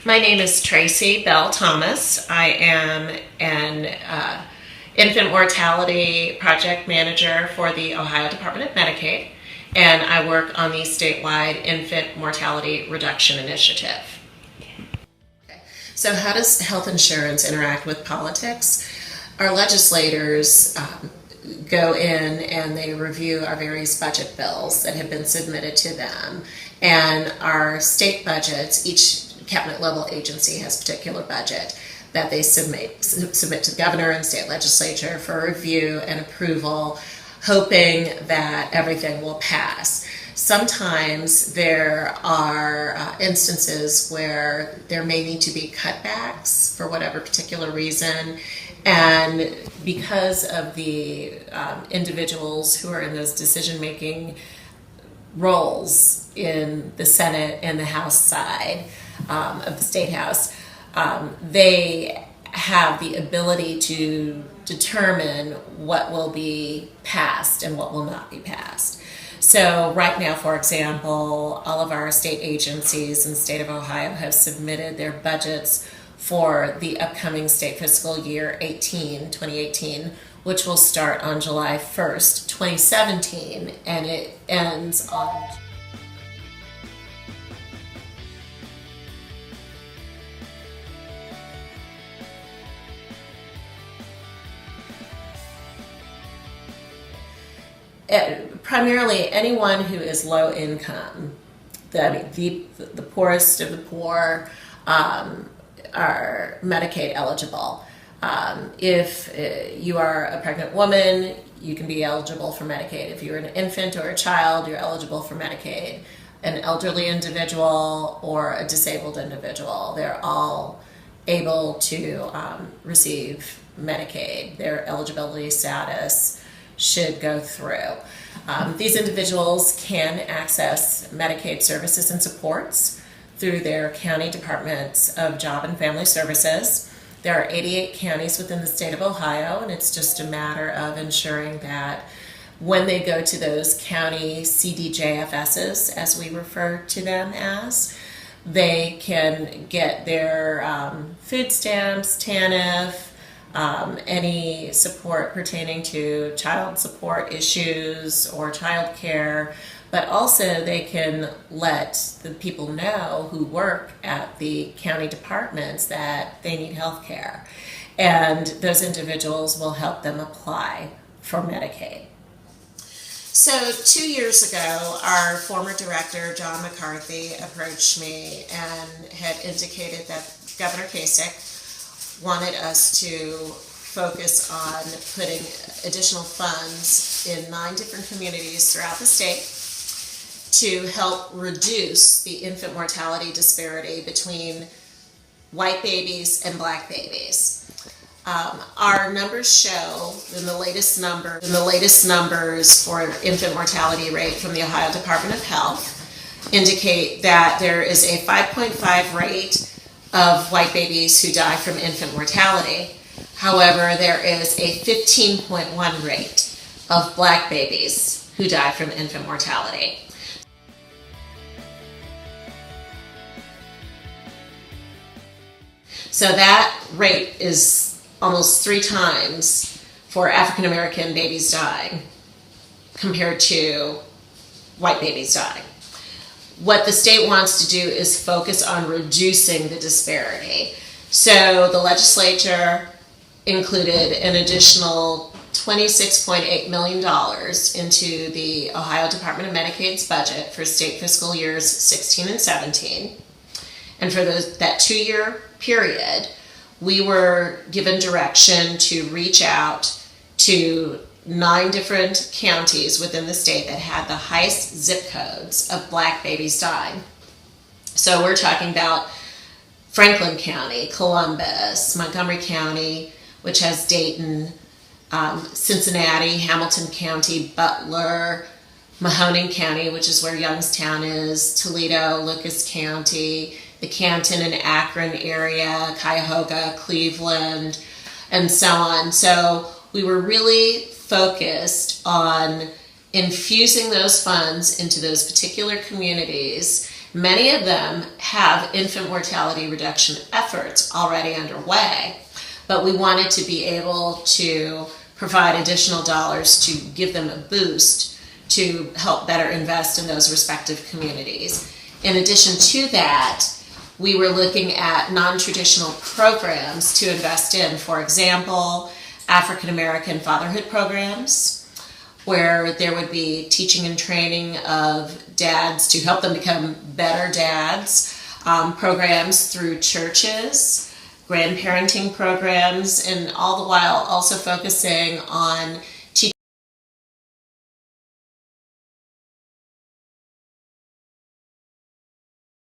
My name is Tracy Bell Thomas. I am an infant mortality project manager for the Ohio Department of Medicaid, and I work on the statewide infant mortality reduction initiative. Okay. So how does health insurance interact with politics? Our legislators go in and they review our various budget bills that have been submitted to them, and our state budgets, each cabinet level agency has a particular budget that they submit to the governor and state legislature for review and approval, hoping that everything will pass. Sometimes there are instances where there may need to be cutbacks for whatever particular reason, and because of the individuals who are in those decision-making roles in the Senate and the House side of the State House, they have the ability to determine what will be passed and what will not be passed. So right now, for example, all of our state agencies in the state of Ohio have submitted their budgets for the upcoming state fiscal year 2018, which will start on July 1st, 2017, and it ends on primarily anyone who is low income. The poorest of the poor are Medicaid eligible. If you are a pregnant woman, you can be eligible for Medicaid. If you're an infant or a child, you're eligible for Medicaid. An elderly individual or a disabled individual, they're all able to receive Medicaid. Their eligibility status should go through. These individuals can access Medicaid services and supports through their county departments of Job and Family Services. There are 88 counties within the state of Ohio, and it's just a matter of ensuring that when they go to those county CDJFSs, as we refer to them as, they can get their food stamps, TANF, any support pertaining to child support issues or child care, but also they can let the people know who work at the county departments that they need health care, and those individuals will help them apply for Medicaid. So 2 years ago, our former director, John McCarthy, approached me and had indicated that Governor Kasich wanted us to focus on putting additional funds in 9 different communities throughout the state to help reduce the infant mortality disparity between white babies and black babies. Our numbers show in the latest numbers for infant mortality rate from the Ohio Department of Health indicate that there is a 5.5 rate of white babies who die from infant mortality. However, there is a 15.1 rate of black babies who die from infant mortality. So that rate is almost 3 times for African American babies dying compared to white babies dying. What the state wants to do is focus on reducing the disparity. So the legislature included an additional $26.8 million into the Ohio Department of Medicaid's budget for state fiscal years 16 and 17. And for that 2-year period, we were given direction to reach out to 9 different counties within the state that had the highest zip codes of black babies dying. So we're talking about Franklin County, Columbus, Montgomery County, which has Dayton, Cincinnati, Hamilton County, Butler, Mahoning County, which is where Youngstown is, Toledo, Lucas County, the Canton and Akron area, Cuyahoga, Cleveland, and so on. So we were really focused on infusing those funds into those particular communities Many of them have infant mortality reduction efforts already underway, but we wanted to be able to provide additional dollars to give them a boost to help better invest in those respective communities. In addition to that, we were looking at non-traditional programs to invest in. For example, African American fatherhood programs, where there would be teaching and training of dads to help them become better dads, programs through churches, grandparenting programs, and all the while also focusing on